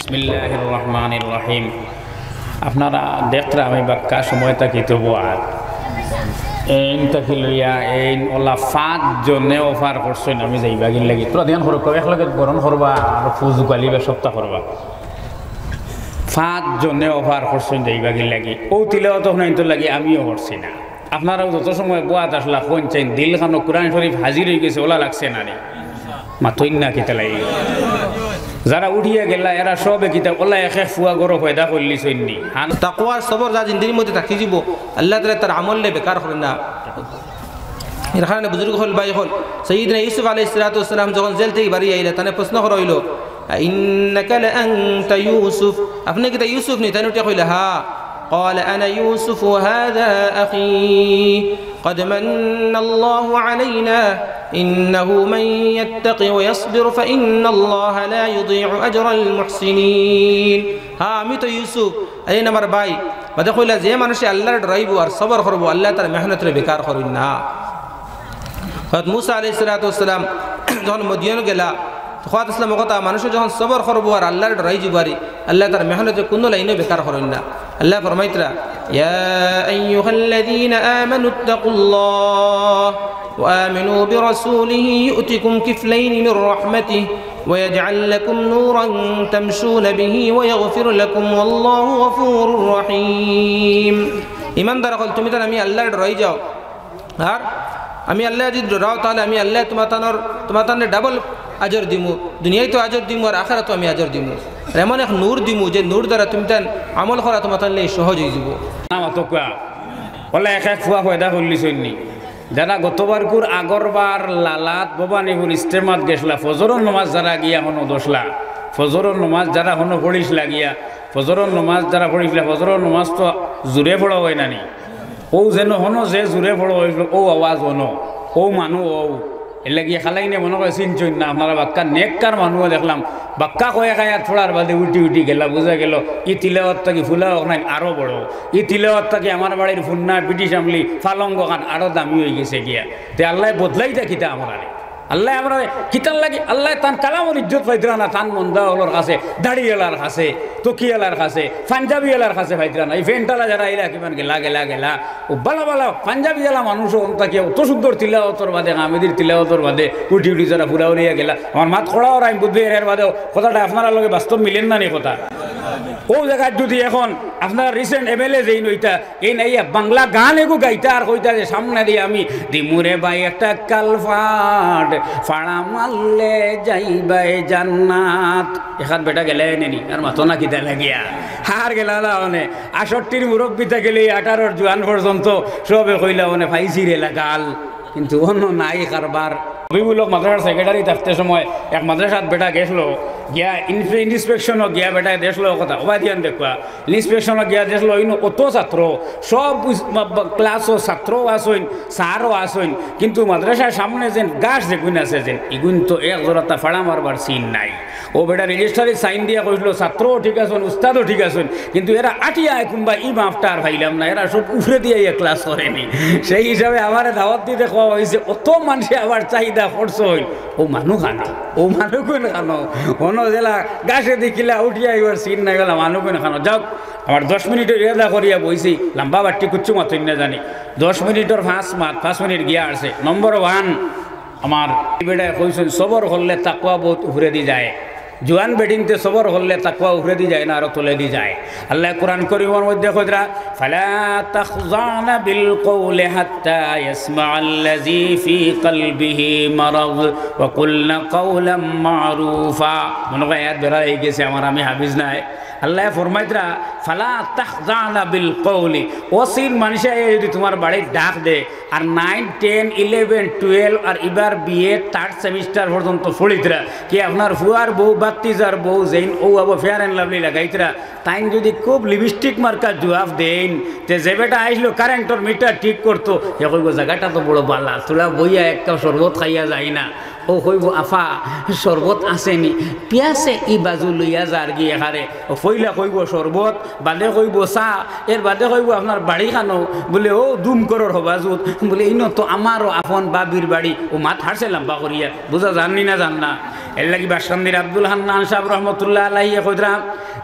বিসমিল্লাহির রহমানির রহিম। আপনারা দেখরা আমি বাক্কা সময় থাকি তবু আর এইন থাকি লইয়া এইন ওলা 5 জনে অফার করছেন আমি যাইবাগির লাগি তোরা ধ্যান করো একলগে গরম করবা আর ফুজু গালিবা সপ্তাহ করবা 5 জনে অফার করছেন যাইবাগির লাগি ও তিলেও তখন আইন লাগি আমিও করছি না। আপনারাও যত সময় বোয়াত আসলা কোন চাইন দিল খানো কোরআন শরীফ হাজির হয়ে গেছে ওলা লাগছে না রে মাথইন না কিতা লাগি যারা উঠিয়া গেলা এরা সবে কিতাব ওলা একে ফুয়া গরো পয়দা করলি সৈন্যি তাকওয়ার সবর যা জিন্দির মধ্যে থাকি যাব আল্লাহ তাআলা তার আমলে বেকার করেন না। এর কারণে বুজুর্গ হল ভাই হল সাইয়্যিদনা ইউসুফ আলাইহিস সালাতু ওয়াস সালাম যখন জেল থেকে বাড়ি আইলা তানে প্রশ্ন করা হইল ইন্নাকা লা আনতা ইউসুফ, আপনি কি তা ইউসুফ নি? তাই উঠে কইলা হ্যাঁ। قال أنا يوسف وهذا أخي قد من الله علينا إنه من يتقي ويصبر فإن الله لا يضيع أجر المحسنين. ها আমি তো ইউসুফ এই আমার ভাই বাদে কইলা যে মানুষে আল্লাহর ডরাইবো আর সবর করবো আল্লাহ তার মেহনতের বেকার করেন না। হযরত মুসা আলাইহিস সালাতু ওয়াস সালাম যখন মদিয়ান গেলা তখন ইসলাম কথা মানুষ যখন সবর করবো আর আল্লাহর ডরাই যাবারি আল্লাহ তার মেহনতের কোনো লাইনে বেকার করেন না। আল্লাহ ফরমাইতরা ইয়া আইয়ুহাল্লাযীনা আমানুত্তাকুল্লাহ ওয়া আমিনু বিরাসূলিহি ইউতিকুম কিফলাইন মির রাহমাতিহি ওয়া ইয়াজআল লাকুম নূরান তামশুনা বিহি ওয়া ইয়াগফির লাকুম ওয়াল্লাহু গফুরুর রহিম। ঈমানদার হল তুমি তার আমি আল্লাহর ডরাই যাও আর আমি আল্লাহ যদি ডরাও তাহলে আমি আল্লাহ তোমার তানে ডাবল আজর দিমু, দুনিয়ায় তো আজর দিমু আর আখিরাতে আমি আজর দিমু। এমন এক নূর দিমু যে নূর দ্বারা তুমি তান আমল করা তোমার তাহলে সহজ হয়ে যাব। না অতকা ওলা এক এক ফুয়া পয়দা করলি সৈন্যি যারা গতবার কুর আগরবার লালাত ভবানীপুর ইস্তেমাত গেছলা ফজরের নমাজ যারা গিয়া হনো দশলা ফজরের নমাজ যারা হনো পড়িসলা গিয়া ফজরের নমাজ যারা পড়িসলা ফজরের নমাজ তো জোরে পড়া হয় না নি ও যেন হনো যে জোরে পড়া হয়েছিল ও আওয়াজ হনো ও মানুষ ও এলে গিয়ে খালাই নে মনে করে চিনচইন না আপনারা বাক্কা নেককার মানুষ দেখলাম বাক্কা কয়ে খায় আর থোড়ার বাদে উল্টি উল্টি গেলা বোঝা গেল ই তিলেওয়াত থাকি ফুলা নাই আরও বড় ই তিলেওয়াত থাকি আমার বাড়ির ফুন্না পিটি সামলি ফালঙ্গ খান আরও দামি হয়ে গেছে গিয়া তে আল্লাহ বদলাই থাকিতা আমার আল্লাহ আমরা কিতার লাগে আল্লাহ তান কালামর ইজ্জত পাইতরা না তান মন্দাওয়ালার কাছে দাড়িওয়ালার কাছে তকিয়ালার কাছে পাঞ্জাবিওয়ালার কাছে পাইতরা না এই ফেন্টালা যারা এলা কিমান গেলা গেলা গেলা ও বালা বালা পাঞ্জাবিওয়ালা মানুষও তাকে অত সুন্দর তিলাওয়াতর বাদে আমেদির তিলাওয়াতর বাদে উঠি উঠি যারা ফুরা উড়িয়া গেলা আমার মাত খোড়াও আমি বুঝবে এর বাদেও কথাটা আপনারা লগে বাস্তব মিলেন না নি কথা ও জায়গায় যদি এখন আপনার রিসেন্ট এমএলএ যেই নইতা এই নাইয়া বাংলা গান এগো গাইতা আর কইতা যে সামনে দিয়ে আমি দিমুরে বাই একটা কালফাট ফাড়া মারলে যাইবাই জান্নাত এখান বেটা গেলে নেনি আর মাথো না কিতা লাগিয়া হার গেলা না মানে ৬৮-র মুরব্বিতা গেলে ১৮-র জোয়ান পর্যন্ত সবে কইলা মানে ফাইসি রে লাগাল কিন্তু অন্য নাই কারবার। হবিবুল হক মাদ্রাসার সেক্রেটারি থাকতে সময় এক মাদ্রাসাত বেটা গেছিল গিয়া ইন্সপেকশনও গিয়া বেটা দেখলো কথা ওবা দিয়ান দেখবা ইন্সপেকশনও গিয়া দেখলো ইনো কত ছাত্র সব ক্লাসও ছাত্রও আসইন স্যারও আসইন কিন্তু মাদ্রাসার সামনে যেন গাছ যেগুন আছে যেন এগুন তো এক জোড়াটা ফাড়া মারবার সিন নাই। ও বেটা রেজিস্টারে সাইন দিয়া কইছিল ছাত্রও ঠিক আছেন উস্তাদও ঠিক আছেন কিন্তু এরা আটিয়া কুম্বা ই মাপটা আর ভাইলাম না এরা সব উফরে দিয়ে ক্লাস করেনি। সেই হিসাবে আমার দাওয়াত দিতে খাওয়া হয়েছে অত মানুষে আবার চাহিদা করছে হইল ও মানুষ খানো ও মানুষ কোন খানো অন্য জেলা গাছে দেখিলা উঠিয়া এবার সিন নাই গেলাম মানুষ কোন খানো যাও আমার 10 মিনিটের রেদা করিয়া বইছি লম্বা বাট্টি কুচ্ছু মাতই না জানি 10 মিনিটের 5 মিনিট গিয়া আসছে। নম্বর 1 আমার বেটায় কইছেন সবর হলে তাকওয়া বহুত উফরে দি যায় জোয়ান বেডিংতে সবর হলে তাকওয়া উফরে দি যায় না আরো তুলে দি যায়। আল্লাহ কোরআন করিমের মধ্যে কইরা ফালা তাখজানা বিল কওলি হাত্তা ইয়াসমাআল্লাযী ফি কলবিহি মারাদ ওয়া কুলনা কওলাম মারুফা। মনে হয় আয়াত বেরা হয়ে গেছে আমার আমি হাফিজ নাই। আল্লাহ ফরমাইতরা ফালা তাখজানা বিল কওলি ওসিন মানুষে যদি তোমার বাড়ি ডাক দে আর 9, 10, 11, 12 আর এবার বিএ 3rd সেমিস্টার পর্যন্ত পড়িতরা কি আপনার ফুয়ার বউ বাত্তিজার বউ যেইন ও আবো ফেয়ার অ্যান্ড লাভলি লাগাইতরা তাই যদি খুব লিপস্টিক মার্কা জবাব দেন তে যে বেটা আইসলো কারেন্টর মিটার ঠিক করতো এ কইব জায়গাটা তো বড় বালা তোলা বইয়া একটা শরবত খাইয়া যায় না ও কইব আফা শরবত আসেনি পিয়াসে ই বাজু লইয়া যার গিয়ে হারে ও ফইলা কইব শরবত বাদে কইব চা এর বাদে কইব আপনার বাড়ি খানো বলে ও দুম করর হবাজুত বলে ইনো তো আমারও আপন বাবির বাড়ি ও মাত হারছে লম্বা করিয়া বুঝা জাননি না জান না এর লাগি বাসকান্দির আব্দুল হান্নান সাহেব রহমতুল্লাহ আলাইহি কইরাম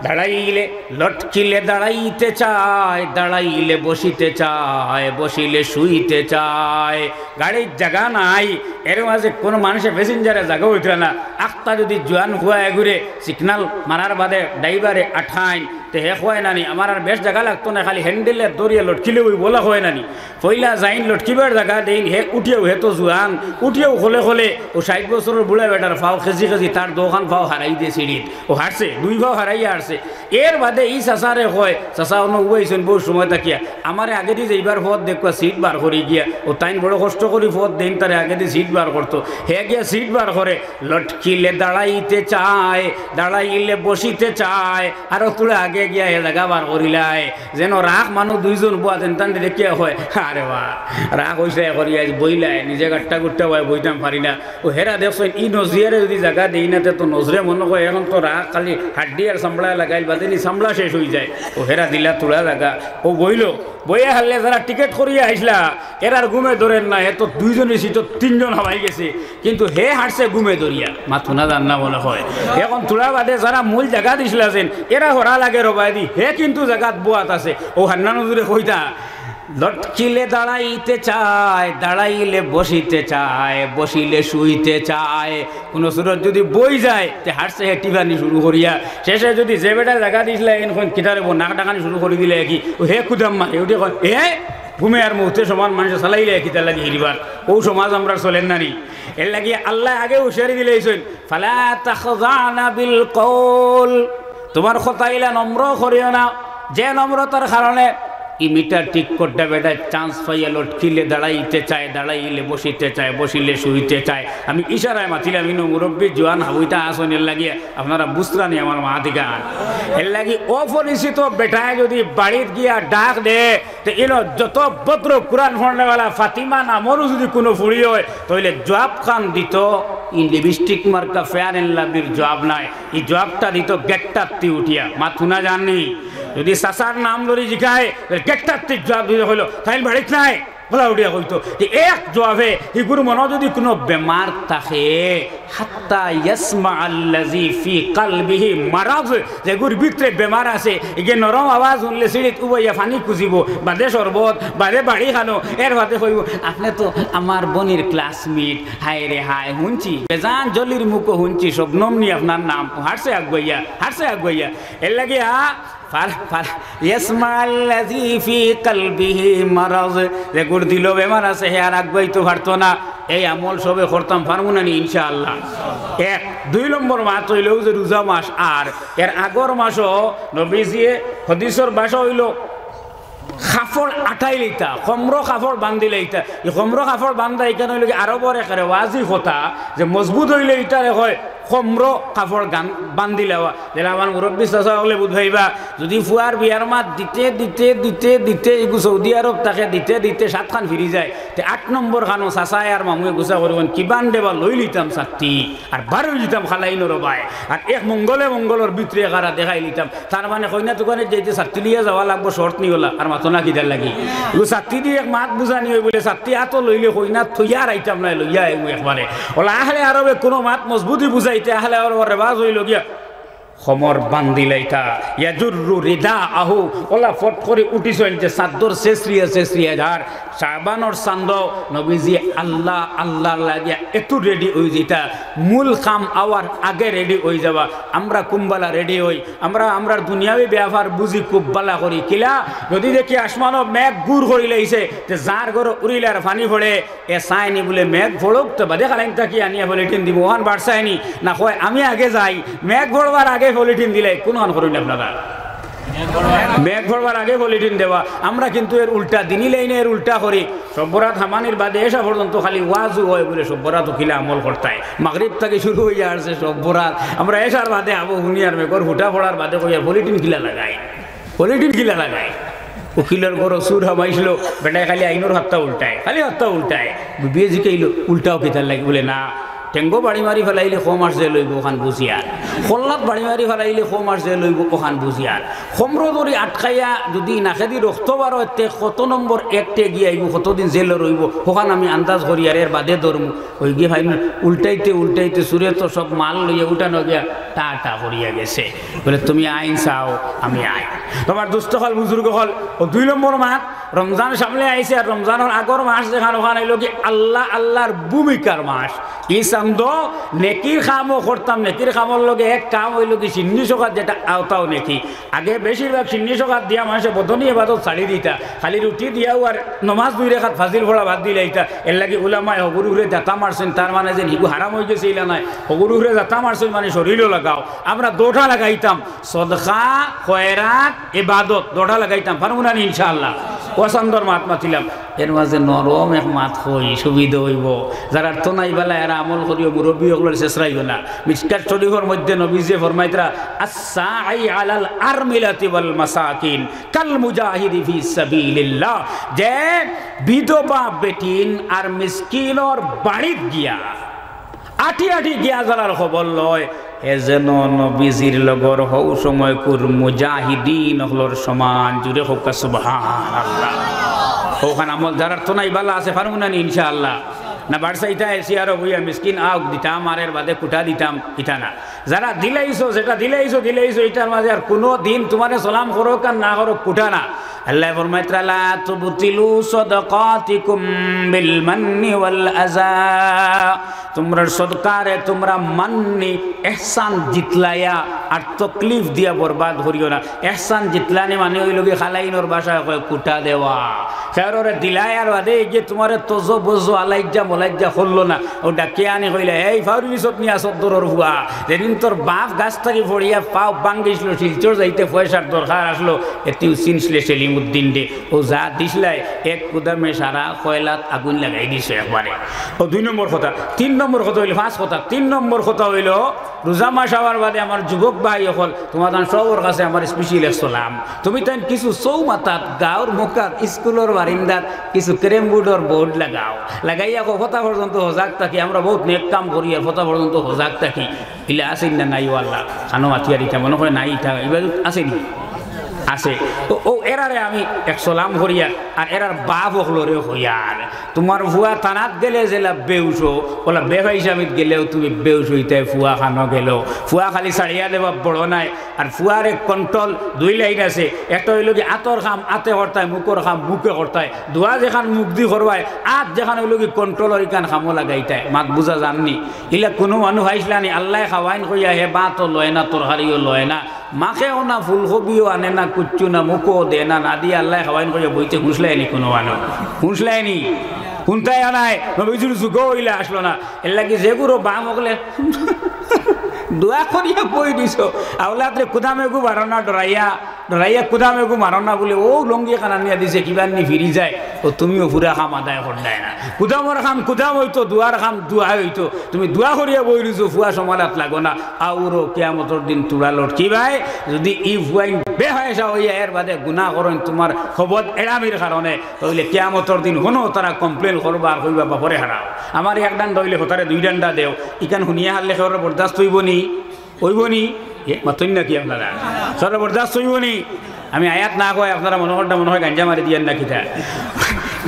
দাঁড়াইলে লটকিলে দাঁড়াইতে চায়, দাঁড়াইলে বসিতে চায়, বসিলে শুইতে চায়। গাড়ির জায়গা নাই, এর মাঝে কোনো মানুষের প্যাসেঞ্জারের জায়গা হইত না। আখটা যদি জোয়ান খুয়ায় ঘুরে সিগনাল মারার বাদে ড্রাইভারে আঠাইন তে হে হয় নানি আমার আর বেশ জায়গা লাগতো না, খালি হ্যান্ডেলের দরিয়া লটকিলে ওই বলা হয় নানি। পইলা যাইন লটকিবার জায়গা দেন হে উঠিয়েও হে তো জোয়ান, উঠিয়েও খোলে খোলে ও 60 বছরের বুড়া বেটার ফাও খেজি খেজি তার দোকান ফাও হারাই দিয়ে সিঁড়িত ও হারছে, 2 ফাও হারাইয়া হারছে। এর বাদে ই চাচারে হয়, চাচা অন্য উবাইছেন বহু সময় থাকিয়া আমারে আগে দিয়ে যাইবার পথ দেখবা সিট বার করে গিয়া ও তাইন বড় কষ্ট করি পথ দেন তারে আগে দিয়ে সিট বার করতো। হে গিয়া সিট বার করে লটকিলে দাঁড়াইতে চায়, দাঁড়াইলে বসিতে চায়, আরো তুলে আগে গিয়া হে জায়গা বার করিলাই যেন রাগ মানুষ 2 জন বুয়া দেন তান দেখিয়া হয় আরে বা রাগ হয়েছে করিয়া বইলাই নিজে গাট্টা গুট্টা হয় বইতাম পারি না। ও হেরা দেখছেন ই নজরিয়ারে যদি জায়গা দিই না তো নজরে মনে হয় এখন তো রাগ খালি হাড্ডি আর চামড়ায় লাগাইল বাদেনি চামড়া শেষ হয়ে যায়। ও হেরা দিলা তোলা জায়গা ও বইল বইয়ে হারলে যারা টিকিট করিয়া আইসলা এরার ঘুমে ধরেন না, এ তো 2 জনের সিট 3 জন হামাই গেছে, কিন্তু হে হারছে ঘুমে ধরিয়া মাথু না জান না মনে হয়। এখন তোলা বাদে যারা মূল জায়গা দিছিলাছেন এরা হরা লাগে রবাই দি হে কিন্তু জায়গাত বোয়াত আছে। ও হান্না নজরে কইতা লটকিলে দাঁড়াইতে চায়, দাঁড়াইলে বসিতে চায়, বসিলে শুইতে চায়। কোনো সুরত যদি বই যায় তে হারছে হে টিফানি শুরু করিয়া শেষে যদি যে বেটা জায়গা দিয়েছিল এখন কিতারে নাক ডাকানি শুরু করে দিলে কি হে কুদাম মারে ওটি কন এ ঘুমে আর মুহূর্তে সমান মানুষ চালাইলে কিতা লাগে হিরিবার ও সমাজ আমরা চলেন নানি। এর লাগি আল্লাহ আগে হুঁশিয়ারি দিলেছেন ফালা তাখযানা বিল কওল, তোমার কথাইলা নম্র করিও না, যে নম্রতার কারণে ই মিটার ঠিক করতে বেটা চান্স পাইয়া লটকিলে দাঁড়াইতে চায়, দাঁড়াইলে বসিতে চায়, বসিলে শুইতে চায়। আমি ইশারায় মাতিলাম ইনো মুরব্বী জোয়ান হাবুইটা আসন এর লাগিয়ে আপনারা বুঝরানি আমার মা দিগান। এর লাগি অপরিচিত বেটায় যদি বাড়ির গিয়া ডাক দে তো ইনো যত ভদ্র কোরআন ফোনওয়ালা ফাতিমা নামরও যদি কোনো ফুড়ি হয় তাহলে জবাব খান দিত ই লিপস্টিক মার্কা ফেয়ার এন্ড লাভলির জবাব নাই, এই জবাবটা দিত গেটটাত্তি উঠিয়া মাথুনা জাননি। যদি চাচার নাম ধরে জিকায় গেটটাত্তির জবাব দিতে হইল তাই বাড়িত নাই বলা উঠিয়া কইতো এক জবাবে এগুলো মনে যদি কোনো বেমার থাকে হাত্তা ইয়াসমা আল্লাযী ফি কলবিহি মারাদ, যেগুর ভিতরে বেমার আছে এগে নরম আওয়াজ শুনলে সিঁড়িত উবাইয়া পানি খুঁজিব বাদে শরবত বাদে বাড়ি খানো এর বাদে কইব আপনি তো আমার বোনের ক্লাসমেট, হায় রে হায় শুনছি বেজান জলির মুখও শুনছি শবনম নি আপনার নাম হারছে আগুয়াইয়া, হারছে আগুয়াইয়া। এর লাগে ইয়াসমা আল্লাযী ফি কলবিহি মারাদ, যেগুর দিল বেমার আছে হে আর আগুয়াইতে পারতো না। এই আমল সবে করতাম পারবো না ইনশাআল্লাহ। 2 নম্বর মাস হইলেও যে রোজা মাস আর এর আগর মাসও নবীজিয়ে হদিসর বাসা হইল কাপড় আটাই লইতা, কমর কাপড় বান্ধি লইতা। এই কমর কাপড় বান্ধা এখানে হইল আরবর এখানে ওয়াজি কথা যে মজবুত হইলে এটারে হয় কমর কাপড় গান বান্ধি লেওয়া। যেটা আমার মুরব্বী চাচা হলে বুঝাইবা যদি ফুয়ার বিয়ার মাত দিতে দিতে দিতে দিতে এগু সৌদি আরব তাকে দিতে দিতে 7 খান ফিরি যায়, 8 নম্বর খানো চাচায় আর মামুয়ে গুছা করবেন কিবান দেবা লই লিতাম 7টি আর 12 লিতাম খালাই নরবাই আর এক মঙ্গলে মঙ্গলের ভিতরে এগারা দেখাই লিতাম। তার মানে কইনা দোকানে যেতে 7টি লিয়ে যাওয়া লাগবো শর্ট নি হলা আর মাথনা কিদার লাগি এগু 7টি দিয়ে এক মাত বুঝানি হই বলে 7টি হাতও লইলে কইনা থইয়া রাইতাম নাই লইয়া এগু একবারে ওলা আহলে আরবে কোনো মাত মজবুতি বুঝাইতে আহলে আর রেবাজ হইল গিয়া খমর বান্দিলাইতা ইয়াজুরু রিদা আহু ওলা ফট করে উঠিছেন যে চাদর শেষরিয়া ধার শাবানোর চান্দ নবীজি আল্লাহ আল্লাহ লাগিয়া একটু রেডি হয়ে যেতা মূল কাম আওয়ার আগে রেডি হয়ে যাওয়া। আমরা কুম্বালা রেডি হই, আমরা দুনিয়াবি ব্যাপার বুঝি খুব বালা করি কিলা যদি দেখি আসমানও মেঘ গুড় করি লাইছে যে যার ঘর উড়িলে আর পানি পড়ে এ চাইনি বলে মেঘ ভোড়ক তো বাদে খালাইন তাকি আনিয়া পলিটিন দিব ওখান বাড়ছায়নি না কয় আমি আগে যাই মেঘ ভরবার আগে পলিটিন দিলে কোনখান করুন আপনারা মেঘ ভরবার আগে পলিটিন দেওয়া। আমরা কিন্তু এর উল্টা দিনই লাইনে এর উল্টা করি। সব্বরাত হামানির বাদে এসা পর্যন্ত খালি ওয়াজু হয় বলে সব্বরাত কিলা আমল করতায় মাগরিব থেকে শুরু হয়ে আসছে সব্বরাত আমরা এসার বাদে আবু হুনিয়ার মেঘর হুটা পড়ার বাদে কইয়া পলিটিন কিলা লাগায়, পলিটিন কিলা লাগায়। উকিলের ঘরও সুর হামাইছিল বেটায় খালি আইনোর হাতটা উল্টায়, খালি হাতটা উল্টায় বিয়ে জিকাইল উল্টাও কিতার লাগে বলে না টেঙ্গো বাড়ি মারি ফেলাইলে খো মাস যে লইব ওখান বুঝিয়ার খোল্লাত বাড়ি মারি ফেলাইলে খো মাস যে লইব ওখান বুঝিয়ার খমরো দরি আটকাইয়া যদি নাকেদি রক্ত বার হইতে কত নম্বর একটে গিয়ে আইব কতদিন জেলে রইব ওখান আমি আন্দাজ করি আর এর বাদে ধরমু ওই গিয়ে ভাই উল্টাইতে উল্টাইতে সুরে তো সব মাল লইয়া উঠানো গিয়া টা টা করিয়া গেছে বলে তুমি আইন চাও আমি আইন তোমার দুস্থ হল বুজুর্গ হল ও 2 নম্বর মাস রমজান সামনে আইছে আর রমজানের আগর মাস যেখানে ওখানে আইলো কি আল্লাহ আল্লাহর ভূমিকার মাস ই চান্দ নেকির কামও করতাম নেকির কামর লগে এক কাম হইল কি সিন্নি সকাত যেটা আওতাও নেকি আগে বেশিরভাগ সিন্নি সকাত দিয়া মানুষে বদনী এবাদত ছাড়ি দিতা খালি রুটি দিয়াও আর নমাজ 2 রেখাত ফাজিল ভরা বাদ দিলে এইটা এর লাগি উলামায় হগুরু হুরে জাতা মারছেন তার মানে যে হিগু হারাম হয়ে গেছে ইলা নাই হগুরু হুরে জাতা মারছেন মানে শরীরও লাগাও আমরা দোটা লাগাইতাম সদকা খয়রাত ইবাদত দোটা লাগাইতাম পারবো না ইনশাআল্লাহ পছন্দর মাত মাতিলাম এর মাঝে নরম এক মাত হই সুবিধা হইব যারা তো নাই বেলা এরা আমল করিও মুরব্বী ওগুলোর শেষরাইব না মিসকাত শরীফের মধ্যে নবীজি ফরমাইতরা আস-সাঈ আলাল আরমিলাতি ওয়াল মাসাকিন কাল মুজাহিদি ফি সাবিলিল্লাহ যে বিধবা বেটিন আর মিসকিনর বাড়িত গিয়া আটি আটি গিয়া যারার খবর লয় এ যেন নবীজির লগর হও সময় কুর মুজাহিদিন হলর সমান জুড়ে হোক সুবহানাল্লাহ ওখানে আমল যারার তো নাই বালা আছে পারবো না ইনশাআল্লাহ না বাড়সাইটা এসি আরো বইয়া মিসকিন আউক দিতাম আর এর বাদে কুটা দিতাম ইটা না যারা দিলাইছো যেটা দিলাইছো এটার মাঝে আর কোনো দিন তোমারে সালাম করো আর না করো কুটা না আল্লাহ ফরমাইতরা লা তুবতিলু সাদাকাতিকুম বিল মান্নি ওয়াল আযা তোমরা সদকারে তোমরা মান্নি ইহসান জিতলায়া আর তকলিফ দিয়া বরবাদ করিও না ইহসান জিতলানি মানে হইল কি খালাইনোর ভাষায় কয় কুটা দেওয়া খেররে দিলায়ার বাদে যে তোমারে তজো বজো আলাইজা মলাইজা হল্লো না ওটা কে আনি কইলে এই ফাউরি সব নিয়া সদরের হুয়া যেদিন তোর বাপ গাছ থেকে পড়িয়া পাও বাঙ্গিছিল শিলচর যাইতে পয়সার দরকার আসলো এতিও চিনসলে সেলিমউদ্দিন দে ও যা দিছলাই এক কুদামে সারা কয়লাত আগুন লাগাই দিছে একবারে ও 2 নম্বর কথা 3 নম্বর কথা হইল 5 কথা 3 নম্বর কথা হইল রোজা মাস হওয়ার বাদে আমার যুবক ভাই হল তোমাদের সবার কাছে আমার স্পেশাল সালাম তুমি তাই কিছু চৌমাতাত গাঁর মুখাত স্কুলের বারিন্দাত কিছু ক্যারেম বোর্ডর বোর্ড লাগাইয়া কথা পর্যন্ত সজাগ থাকি আমরা বহুত নেক কাম করি আর কথা পর্যন্ত সজাগ থাকি ইলে আসেন না নাই আল্লাহ খানো মাতিয়া দিতা মনে করে নাই ইটা এবার আসেনি আছে ও এরারে আমি এক সালাম করিয়া আর এরার বাপ হলরে হইয়ার তোমার ফুয়া থানাত গেলে জেলা বেউসো ওলা বেফা হিসাবিত গেলেও তুমি বেউস হইতে ফুয়া খানো গেলেও ফুয়া খালি ছাড়িয়া দেবা বড় নাই আর ফুয়ারে কন্ট্রোল 2 লাইন আছে একটা হইল কি আতর খাম আতে হরতায় মুখর খাম মুখে হরতায় দোয়া যেখান মুখ দি করবায় আত যেখান হইল কি কন্ট্রোলর ইকান খামো লাগাইতায় মাত বুঝা জাননি ইলা কোনো মানুষ আইসলানি আল্লাহ খাওয়াইন কইয়া হে বাতও লয় না তরকারিও লয় না মাখেও না ফুলকপিও আনে না কুচ্চু না মুখও দে না না দিয়ে আল্লাহ খাওয়াইন কইয়া বইতে হুঁসলায়নি কোনো মানুষ হুঁসলায়নি শুনতাই নাই নবীজির যুগ হইলে আসলো না এর লাগি যেগুলো বাম হকলে দোয়া করিয়া বই দিছ আওলাদরে কুদামেগু মারনা ডরাইয়া কুদামেগু মারনা বলে ও লঙ্গি খানা নিয়ে দিছে কিবা নি ফিরি যায় ও তুমিও পুরা খাম আদায় করদায় না কুদামর খাম কুদাম হইতো দুয়ার খাম দুয়া হইতো তুমি দুয়া করিয়া বই দিছো ফুয়া সমালাত লাগো না আউরো কিয়ামতর দিন তুলা লটকি ভাই যদি ই ফুয়াইন বেহায়সা হইয়া এর বাদে গুনাহ করেন তোমার খবর এড়ামির কারণে তাহলে কিয়ামতর দিন হনো তারা কমপ্লেন করবা আর কইবা বাপরে হারাও আমার এক ডান দইলে হতারে 2 ডান্ডা দেও ইকান শুনিয়া হারলে খবর বরদাস্ত হইবনি মাতই নাকি আপনারা সরে বরদাস্ত হইবনি আমি আয়াত না কয় আপনারা মনে হয় গাঞ্জা মারি দিয়েন না কিতা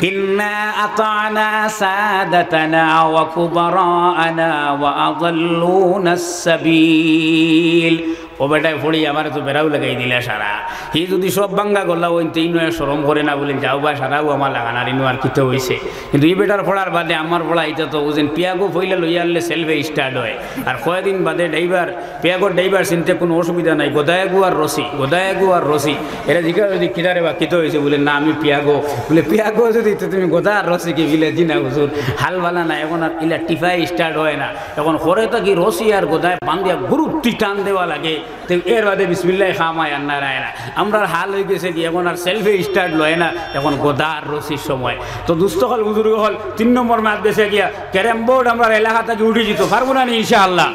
ইন্না আতানা সাদাতানা ওয়া কুবরানা ওয়া আযাল্লুনা সাবিল ও বেটায় ফড়ি আমার তো বেড়াও লাগাই দিলা সারা হি যদি সব বাঙ্গা গল্লা ওইতে ইনো শরম করে না বলেন যাও বা সারাও আমার লাগানার ইনো আর কিতে হয়েছে কিন্তু এই বেটার ফোড়ার বাদে আমার ফোড়া এটা তো বুঝেন পিয়াগো ফইলে লইয়া আনলে সেলফে স্টার্ট হয় আর কয়েকদিন বাদে ড্রাইভার পিয়াগোর ড্রাইভার চিনতে কোনো অসুবিধা নাই গোদায়াগু আর রসি এরা জিজ্ঞা যদি কিনারে বা কিতে হয়েছে বলে না আমি পিয়াগো বলে পিয়াগো যদি তুমি গোদা আর রসি কি বিলে দিনা হুজুর হাল বালা না এখন আর ইলা টিফাই স্টার্ট হয় না এখন করে তো কি রসি আর গোদায় বান্ধিয়া গুরুত্বি টান দেওয়া লাগে তো এর বাদে বিসমিল্লাহ খামায় আর না রায় না আমরা হাল হয়ে গেছে কি এখন আর সেলফে স্টার্ট লয় না এখন গোদা আর রসির সময় তো দুস্থ হল বুজুর্গ হল 3 নম্বর মাঠ দেশে গিয়া ক্যারেম বোর্ড আমরা এলাকা থেকে উঠে যেত পারবো না ইনশাআল্লাহ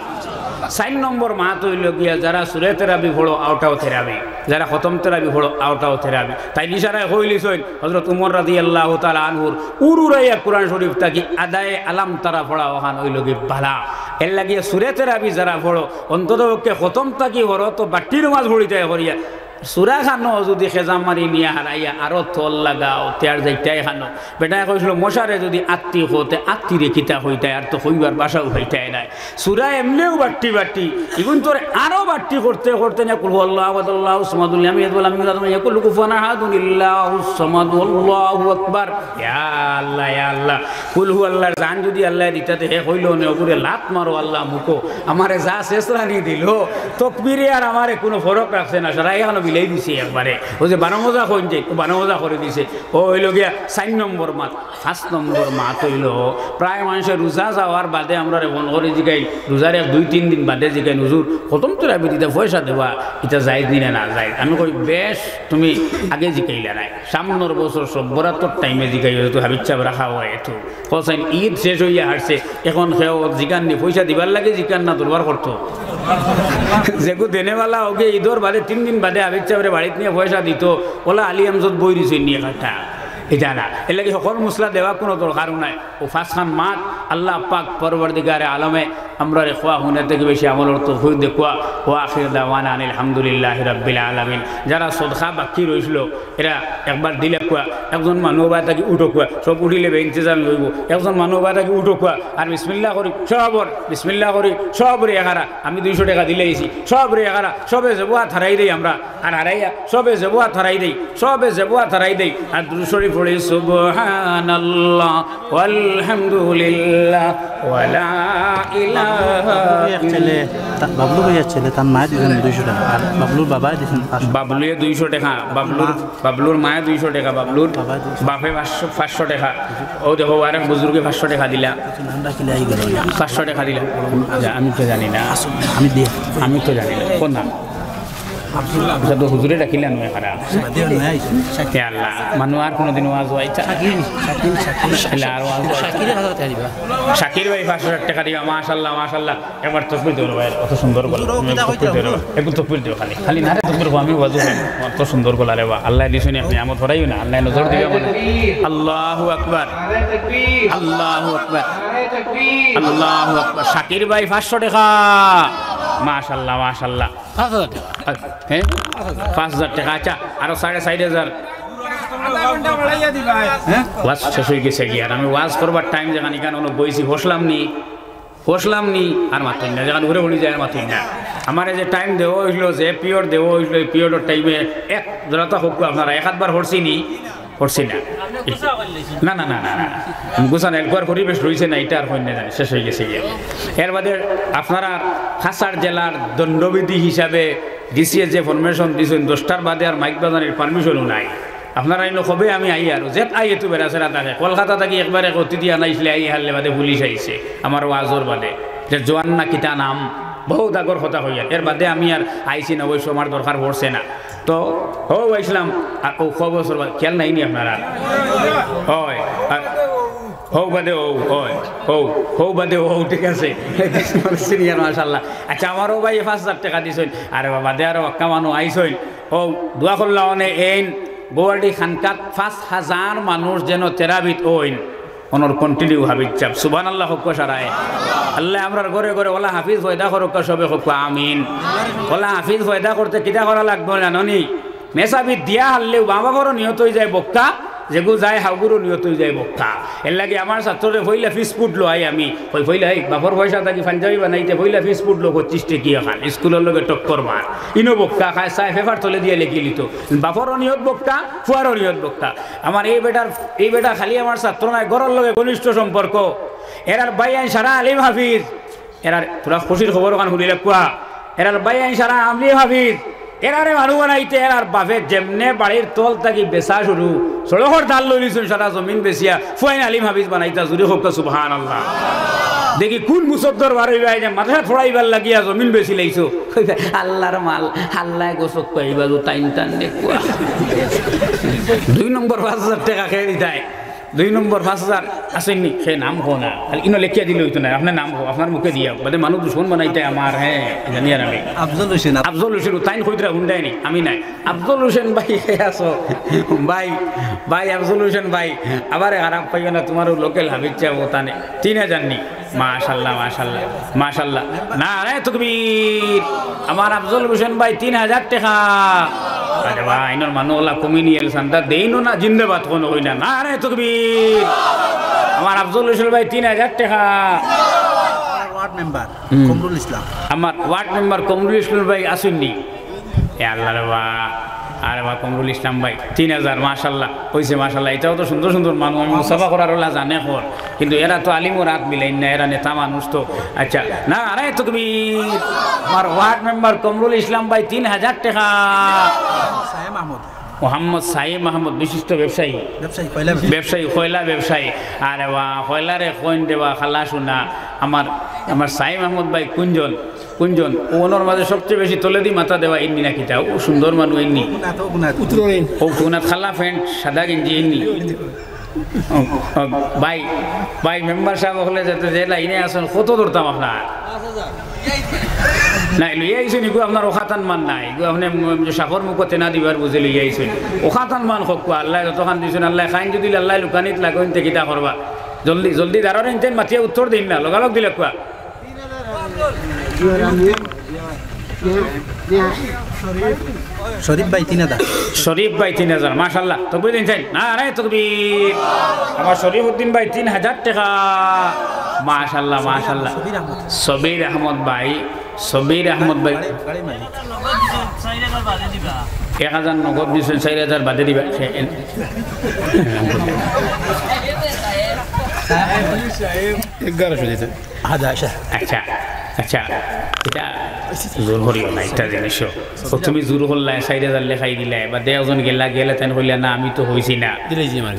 4 নম্বর মাঠ হইল গিয়া যারা সুরে তেরাবি ভোড়ো আউটাও থেরাবি যারা খতম তেরাবি ভোড়ো আউটাও থেরাবি তাই নিশারায় হইলিসইন হযরত উমর রাদিয়াল্লাহু তাআলা আনহুর উরুরাইয়া কুরআন শরীফ তাকি আদায়ে আলাম তারা পড়া ওখান হইল কি বালা এর লাগিয়ে সুরে তেরাবি যারা পড়ো অন্তত পক্ষে খতম থাকি হর তো বাটির মাছ ভরিতে করিয়া সুরা খানো যদি খেজাম মারি নিয়ে হারাইয়া আরো তল লাগাও তেয়ার যাইটাই খানো বেটায় কইছিল মশারে যদি আত্মি হতে আত্মি রেখিতা হইতায় আর তো হইবার বাসাও হইতায় নাই সুরা এমনিও বাট্টি বাট্টি এখন তোর আরো বাট্টি করতে করতে না কুল আল্লাহু আল্লাহু সামাদুল আমি বললাম আমি কুল কুফানা হাদুলিল্লাহু সামাদুল্লাহু আকবার ইয়া আল্লাহ কুল হু আল্লাহর জান যদি আল্লাহ দিতাতে হে কইলো নে ওপরে লাত মারো আল্লাহ মুকো আমারে যা শেষরানি দিল তকবীরে আর আমারে কোনো ফরক রাখছে না সারা এখানে বিলাই দিছে একবারে ও যে 12 মজা কইন যে 12 মজা করে দিছে ও হইল গিয়া 4 নম্বর মাত 5 নম্বর মাত হইল প্রায় মানুষের রোজা যাওয়ার বাদে আমরা ফোন করে জিগাই রোজার 2-3 দিন বাদে জিগাই হুজুর কতম তোরা বিদিতে পয়সা দেবা এটা যাই দিনে না যাই আমি কই বেশ তুমি আগে জিগাইলা নাই সামনের বছর সব বরাতর টাইমে জিগাই তো হাবিজ সাহেব রাখা হয় এতো কোসাইন ঈদ শেষ হইয়া হারছে এখন কেউ জিগান নি পয়সা দিবার লাগে জিগান না দরবার করতো যেগু দেনেওয়ালা ওকে ঈদর বাদে 3 দিন বাদে আবেগ চাপরে বাড়িতে নিয়ে পয়সা দিত ওলা আলী আমজদ বই দিছে নিয়ে কাটা এটা না এর লাগে সকল মশলা দেওয়া কোনো দরকারও নাই ও 5 খান মাত আল্লাহ পাক পরবর্তীকারে আলমে আমরা খোয়া হুনে থেকে বেশি আমলের তৌফিক দেখুয়া ও আখির দাওয়ানা আলহামদুলিল্লাহি রাব্বিল আলামিন যারা সদকা বাকি রইছিল এরা একবার দিলে কুয়া একজন মানুষ বা তাকে উঠো কুয়া সব উঠিলে ইন্তজাম হইব একজন মানুষ বা তাকে উঠো কুয়া আর বিসমিল্লাহ করি সবর বিসমিল্লাহ করি সবরে এগারা আমি 200 টাকা দিলে আইছি সবরে এগারা সবে জবুয়া থারাই দেই আমরা আর হারাইয়া সবে জবুয়া থারাই দেই সবে জবুয়া থারাই দেই আর দুরূদ শরীফ পড়ি সুবহানাল্লাহ ওয়ালহামদুলিল্লাহ ওয়ালা ইলাহা ছেলে বাবলু ভাইয়ার ছেলে তার মায়ের দিয়েছেন 200 টাকা আর বাবলুর বাবা দিয়েছেন 500 বাবলুয়ে 200 টাকা বাবলুর মায়ে 200 টাকা বাবলুর বাপে 500 টাকা ও দেখো আর এক বুজুর্গে 500 টাকা দিলা আমরা কি লাই গেল 500 টাকা দিলা আমি তো জানি না আমি তো জানি না কোন নাম আচ্ছা তো হুজুরে ডাকিলেন নয় খারাপ আল্লাহ মানুষ আর কোনোদিন ওয়াজ হইতা শাকির ভাই 500 টাকা দিবা মাশাআল্লাহ মাশাআল্লাহ একবার তকবীর দেও ভাই কত সুন্দর গলা একটু তকবীর দেও খালি খালি না রে তকবীর আমি ওয়াজ করি কত সুন্দর গলা রে আল্লাহ দিছেন আপনি আমত ধরাইও না আল্লাহ নজর দিবে মানে আল্লাহু আকবার আল্লাহু আকবার আল্লাহু আকবার শাকির ভাই 500 টাকা মাশাআল্লাহ মাশাআল্লাহ 5000 টাকা হ্যাঁ 5000 টাকা আচ্ছা আরো 4,500 ওয়াজ শেষ হয়ে গেছে কি আর আমি ওয়াজ করবার টাইম যেখানে কেন বইছি বসলাম নি আর মাত্র না যেখানে ঘুরে ঘুরে যায় আর মাত্র না আমার যে টাইম দেওয়া হইল যে পিরিয়ড দেওয়া হইল এই পিরিয়ডের টাইমে এক জনতা হোক আপনারা এক হাতবার হরছি না না না না না গুছান একবার পরিবেশ রয়েছে না এটা আর হয় না জানি শেষ হয়ে গেছে গিয়ে এর বাদে আপনারা খাসার জেলার দণ্ডবিধি হিসাবে ডিসিএ যে ফরমেশন দিয়েছেন 10টার বাদে আর মাইক বাজানোর পারমিশনও নাই আপনারা এনে কবে আমি আই আর জেট আই এতো বেড়াছেরা থাকে কলকাতা থেকে একবার এক অতিথি আনাইছিলে আই হারলে বাদে পুলিশ আইছে আমার ওয়াজর বাদে যে জোয়ান না কিতা নাম বহুত আগর কথা হইয়া এর বাদে আমি আর আইসি না অবশ্য আমার দরকার পড়ছে না তো ও আইসলাম আর ও ক বছর খেয়াল নাইনি আপনারা হয় হৌ বাদে হৌ বাদে ঠিক আছে সিনিয়র মাশাআল্লাহ আচ্ছা আমারও ভাই 5,000 টাকা দিছেন আরে বাদে আরো একটা মানুষ আইসইন ও দোয়া করলাম এইন গোয়ার্ডি খানকাত 5,000 মানুষ যেন তেরাবিত ওইন অনর কন্টিনিউ হাবিজ চাপ সুবহানাল্লাহ হক সারায় আল্লাহ আমরার ঘরে ঘরে ওলা হাফিজ ফয়দা করুক সবে হোক আমিন ওলা হাফিজ ফয়দা করতে কিতা করা লাগবে জাননি মেসাবি দিয়া হারলেও বাবা বড় নিহত হয়ে যায় বক্কা যেগু যায় হাগুরও নিহত হয়ে যায় বক্কা এর লাগে আমার ছাত্ররে ফইলা ফিস ফুড লো আমি ফইলা বাপর পয়সা থাকি পাঞ্জাবি বানাইতে ফইলা ফিস ফুড লো 25 টাকা খান স্কুলের লগে টক্কর মার ইনো বক্কা খায় চাই পেপার তলে দিয়ে লেখি লিত বাপরও নিহত বক্কা ফুয়ারও নিহত বক্কা আমার এই বেটা খালি আমার ছাত্র নাই ঘরের লগে ঘনিষ্ঠ সম্পর্ক এরার বাইয়ান সারা আলিম হাফিজ এরার তোরা খুশির খবর ওখান শুনিলে কুয়া এরার বাইয়ান সারা আমলি হাফিজ এরারে মানুষ বানাইতে এরার বাপে যেমনে বাড়ির তল থাকি বেচা শুরু সড়কর ডাল লইলিছুন সারা জমিন বেচিয়া ফুয়াইন আলিম হাফিজ বানাইতা জুড়ে হোক সুবহানাল্লাহ দেখি কোন মুসদ্দর বার হইবা যে মাথা ছড়াইবার লাগিয়া জমিন বেচি লাইছো আল্লাহর মাল আল্লাহ গোসক পাইবা টাইন টান দেখুয়া 2 নম্বর 5,000 টাকা খেয়ে দিতাই 2 নম্বর 5000 আসেননি সে নাম হো না খালি ইনো লেখিয়া দিলে হইতো না আপনার নাম হো আপনার মুখে দিয়া বাদে মানুষ দুশ্মন বানাইতে আমার হ্যাঁ জানি আর আমি আফজল হোসেন আফজল হোসেন তাইন কইতরা হুন্ডাইনি আমি নাই আফজল হোসেন ভাই আসো ভাই ভাই আফজল হোসেন ভাই আবার খারাপ পাইও না তোমার লোকাল হাবিব চাও তানে 3000 নি মাশাআল্লাহ মাশাআল্লাহ মাশাআল্লাহ নারে তাকবীর আমার আফজল হোসেন ভাই 3000 টাকা আরে ভাই ইনোর মানুষলা কমি নিয়ে সান্দা দেইনো না জিন্দাবাদ কোন হই না নারে তাকবীর আমার আফজল হোসেন ভাই 3000 টাকা ওয়ার্ড মেম্বার কমরুল ইসলাম আমার ওয়ার্ড মেম্বার কমরুল ইসলাম ভাই আসেননি এ আল্লাহ রে বা আরে বা কমরুল ইসলাম ভাই 3000 মাশাআল্লাহ হইছে মাশাআল্লাহ এটাও তো সুন্দর সুন্দর মানুষ আমি মুসাফা করার ওলা জানে কর কিন্তু এরা তো আলিম ও রাত মিলাইন না এরা নেতা মানুষ তো আচ্ছা না আরে তাকবীর আমার ওয়ার্ড মেম্বার কমরুল ইসলাম ভাই 3000 টাকা সাহেব আহমদ মোহাম্মদ সাইম মাহমুদ বিশিষ্ট ব্যবসায়ী ব্যবসায়ী কয়লা ব্যবসায়ী আরে বা কয়লারে কইন দেবা খালা শোনা আমার আমার সাইম মাহমুদ ভাই কুঞ্জন ওনার মাঝে সবচেয়ে বেশি তলে দি মাথা দেওয়া ইন্নি নাকি তা ও সুন্দর মানুষ ইন্নি ও গুনাত খালা প্যান্ট সাদা গেঞ্জি ইন্নি ভাই ভাই মেম্বার সাহেব হলে যাতে যে লাইনে আসেন কত ধরতাম আপনার নাই লইয়া আইসেন এগুলো আপনার ওখাতান মান নাই এগুলো আপনি সাফর মুখতে না দিবার বুঝে লইয়া আইসেন ওখাতান মান হোক আল্লাহ যতখান দিয়েছেন আল্লাহ খাইন যদি আল্লাহ লুকানিত লাগুন কিতা করবা জলদি জলদি দাঁড়ান ইনতেন মাতিয়া উত্তর দিন না লগালগ দিলে কোয়া শরীফ ভাই 3000 শরীফ ভাই 3000 মাশাআল্লাহ তকবীর দিন না আরে তকবীর আমার শরীফ উদ্দিন ভাই 3000 টাকা মাশাআল্লাহ মাশাআল্লাহ সবির আহমদ ভাই 1000 নগদ দিয়েছেন 4000 বাদে দিবা আচ্ছা আচ্ছা এটা জোর করিও না একটা জিনিস তুমি জোর করলা 4000 লেখাই দিলে বা দেওজন গেলে তেন কইলা না আমি তো হইছি না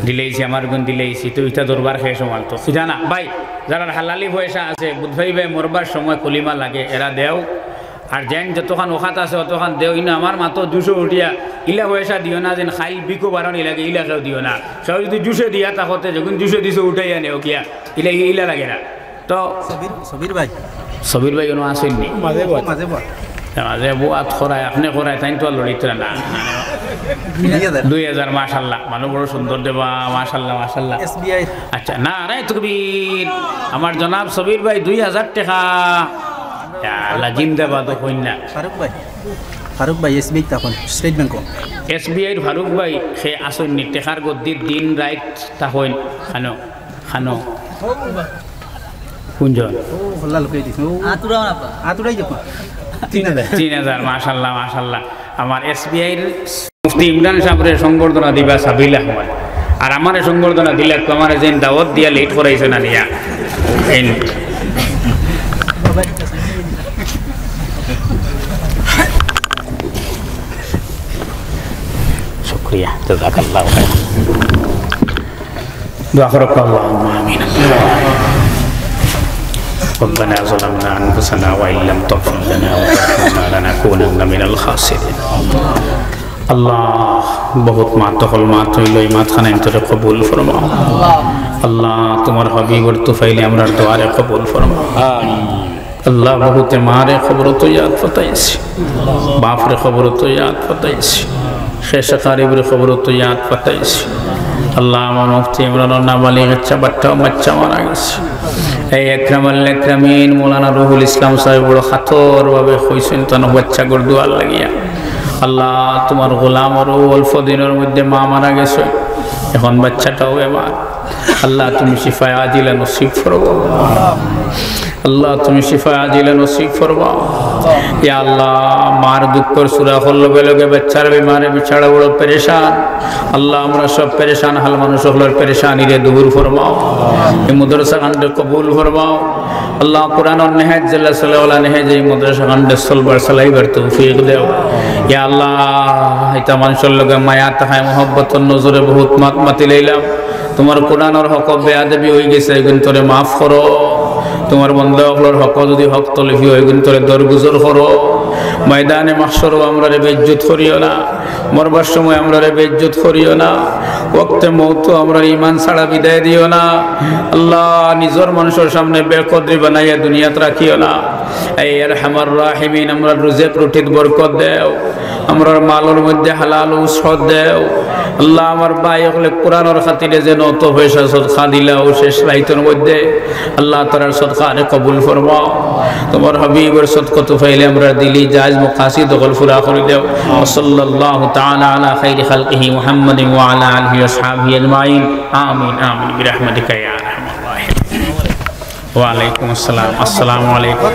দিলেইছি আমার গুণ দিলেইছি তো এটা দরবার খেয়ে সমাল তো এটা না ভাই যারা হালালি পয়সা আছে বুধভাই ভাই মরবার সময় কলিমা লাগে এরা দেও আর যেন যতক্ষণ ওখাত আছে অতক্ষণ দেও ইনো আমার মাত্র 200 উঠিয়া ইলা পয়সা দিও না যেন খাইল বিকো বারণ লাগে ইলাকেও দিও না সব যদি 200 দিয়া তাহতে যখন 200 দিছো উঠাইয়া নেও কিয়া ইলা লাগে না তো সবির ভাই কোনো আসেননি মাঝে বুয়াত করায় আপনি করায় তাই তো লড়িত না 2000 মাশাআল্লাহ মানুষ বড় সুন্দর দেবা মাশাআল্লাহ মাশাআল্লাহ আচ্ছা না রে তকবীর আমার জনাব সবির ভাই 2000 টাকা আল্লাহ জিন্দাবাদ কইন না ফারুক ভাই এসবিআই তখন স্টেট ব্যাংক এসবিআই ফারুক ভাই সে আসেননি টেকার গদ্দির দিন রাইট তা হইন খানো কুঞ্জন আতুরাই যাব 3000 মাশাআল্লাহ মাশাআল্লাহ আমার এসবিআই মুফতি ইমরান সাহেবের সংবর্ধনা দিবা সাবিল আহমদ আর আমারে সংবর্ধনা দিলে আমার যেন দাওয়াত দিয়া লেট করাইছে না নিয়া শুকরিয়া জাযাকাল্লাহু খাইরান দোয়া করো আল্লাহুম্মা আমিন ربنا ظلمنا أنفسنا وإن لم تغفر لنا وترحمنا لنكونن من الخاسرين আল্লাহ বহুত মাত হল মাত হইল এই মাতখানে তোরে কবুল ফরমাও আল্লাহ তোমার হাবিবর তুফাইলে আমরার দোয়ারে কবুল ফরমাও আল্লাহ বহুতে মারে খবর তো ইয়াদ ফতাইছি বাপরে খবর তো ইয়াদ ফতাইছি শেষ কারিবর খবর তো ইয়াদ ফতাইছি আল্লাহ আমার মুফতি ইমরানুর নাবালিগ বাচ্চা মারা গেছে এই একরামুল আকরামিন মৌলানা রুহুল ইসলাম সাহেব বড় খাতর ভাবে কইছেন তন বাচ্চা গর দুয়ার লাগিয়া আল্লাহ তোমার গোলাম আর অল্প দিনের মধ্যে মা মারা গেছে এখন বাচ্চাটাও এবার আল্লাহ তুমি শিফায়ে আজিলা নসিব ফরমাও আল্লাহ তুমি শিফায়ে আজিলা নসিব ফরমাও ইয়া আল্লাহ মার দুঃখের সূরা হল লগে বাচ্চার বিমারে বিছাড়া বড় পেরেশান আল্লাহ আমরা সব পেরেশান হাল মানুষ হলোর পেরেশানি রে দূর ফরমাও এই মাদ্রাসা কান্ডে কবুল ফরমাও আল্লাহ কোরআন ও নেহাজ জাল্লা সাল্লাল্লাহু নেহাজ এই মাদ্রাসা কান্ডে সলবার সালাইবার তৌফিক দাও ইয়া আল্লাহ এটা মানুষের লগে মায়া তাহায় মোহব্বত নজরে বহুত মাতি লইলাম তোমার কোরআনের হক বেয়াদবি হয়ে গেছে এগুন তোরে মাফ করো তোমার বন্ধুগুলোর হক যদি হক তলফি হয়ে গেন তোরে দরগুজর করো ময়দানে মাহশরও আমরা রে বেইজ্জত করিও না, মরবার সময় আমরা রে বেইজ্জত করিও না, ওয়াক্তে মওত আমরা ঈমান ছাড়া বিদায় দিও না। আল্লাহ নিজের মানুষের সামনে বেকদরি বানাইয়া দুনিয়াত রাখিও না। এই আরহামার রাহিমিন আমরা রুজে প্রুটিত বরকত দেও, আমরা মালের মধ্যে হালাল উৎসদ দেও। আল্লাহ আমার ভাই হলে কোরআনের খাতিরে যে নত পয়সা সদকা দিলাও শেষ রাইতের মধ্যে আল্লাহ তাআলার সদকা কবুল ফরমাও। তোমার হাবিবের সদকা তো ফাইলে আমরা দিলি জায়েজ মাকাসিদ দখল পুরা করে দাও। সাল্লাল্লাহু তাআলা আলা খাইরি খালকিহি মুহাম্মাদিন ওয়া আলা আলিহি ওয়া আসহাবিহি আজমাইন। আমিন আমিন বিরহমাতিকা ইয়া আরহামার রাহিমিন। ওয়া আলাইকুম আসসালাম। আসসালামু আলাইকুম।